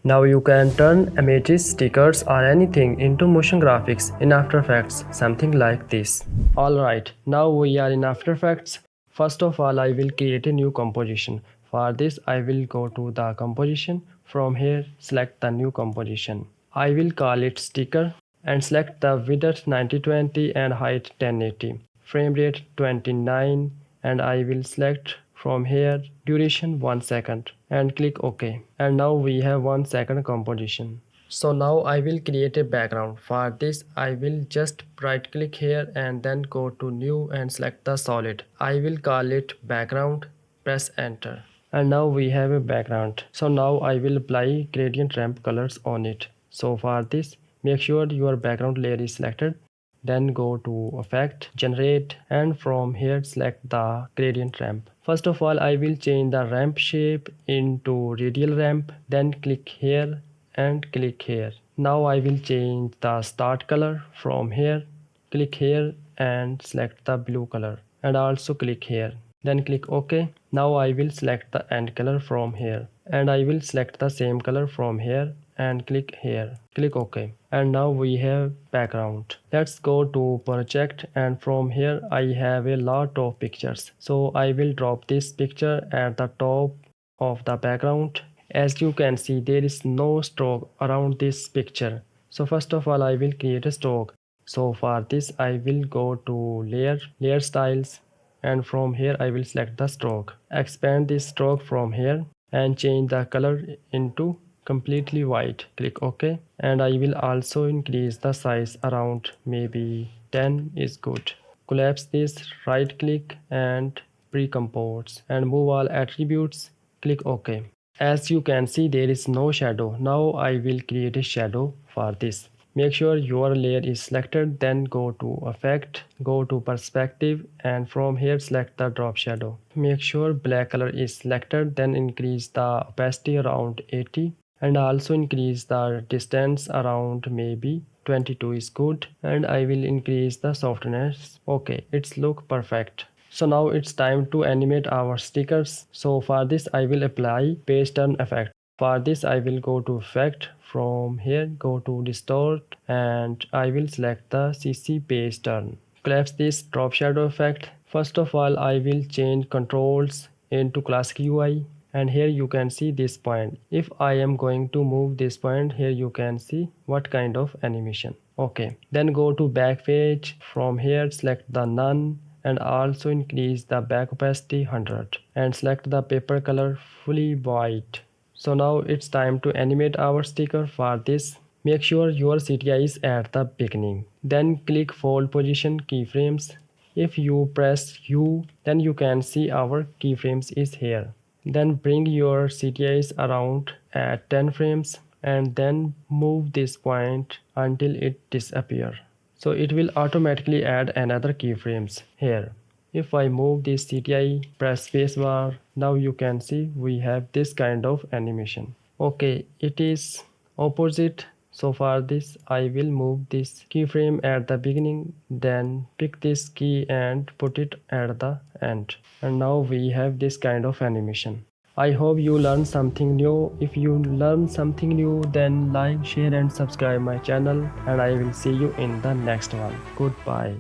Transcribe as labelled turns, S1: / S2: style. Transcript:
S1: Now you can turn images, stickers or anything into motion graphics in After Effects, something like this. Alright, now we are in After Effects. First of all, I will create a new composition. For this, I will go to the composition. From here, select the new composition. I will call it sticker and select the width 9020 and height 1080. Frame rate 29 and I will select from here duration 1 second and click OK. And now we have 1 second composition. So now I will create a background. For this I will just right click here and then go to new and select the solid. I will call it background, press enter. And now we have a background. So now I will apply gradient ramp colors on it. So for this, make sure your background layer is selected. Then go to effect, generate, and from here select the gradient ramp. First of all, I will change the ramp shape into radial ramp. Then click here and click here. Now I will change the start color. From here, click here and select the blue color and also click here. Then click OK. Now I will select the end color from here and I will select the same color from here and click here. Click OK. And now we have background. Let's go to project and from here I have a lot of pictures. So I will drop this picture at the top of the background. As you can see, there is no stroke around this picture. So first of all, I will create a stroke. So for this, I will go to layer styles, and from here I will select the stroke. Expand this stroke from here and change the color into completely white. Click OK. And I will also increase the size around maybe 10 is good. Collapse this, right click and pre-compose and move all attributes. Click OK. As you can see, there is no shadow. Now I will create a shadow for this. Make sure your layer is selected, then go to effect, go to perspective and from here select the drop shadow. Make sure black color is selected, then increase the opacity around 80 and also increase the distance around maybe 22 is good and I will increase the softness. Okay, it's look perfect. So now it's time to animate our stickers. So for this I will apply page turn effect. For this I will go to effect, from here go to distort and I will select the CC page turn. Collapse this drop shadow effect. First of all I will change controls into classic UI and here you can see this point. If I am going to move this point, here you can see what kind of animation. Okay, then go to back page. From here select the none and also increase the back opacity 100 and select the paper color fully white. So now it's time to animate our sticker. For this, make sure your CTI is at the beginning. Then click fold position keyframes. If you press U, then you can see our keyframes is here. Then bring your CTIs around at 10 frames and then move this point until it disappears. So it will automatically add another keyframes here. If I move this CTI, press spacebar, now you can see we have this kind of animation. Okay, it is opposite. So for this, I will move this keyframe at the beginning, then pick this key and put it at the end. And now we have this kind of animation. I hope you learned something new. If you learned something new, then like, share and subscribe my channel and I will see you in the next one. Goodbye.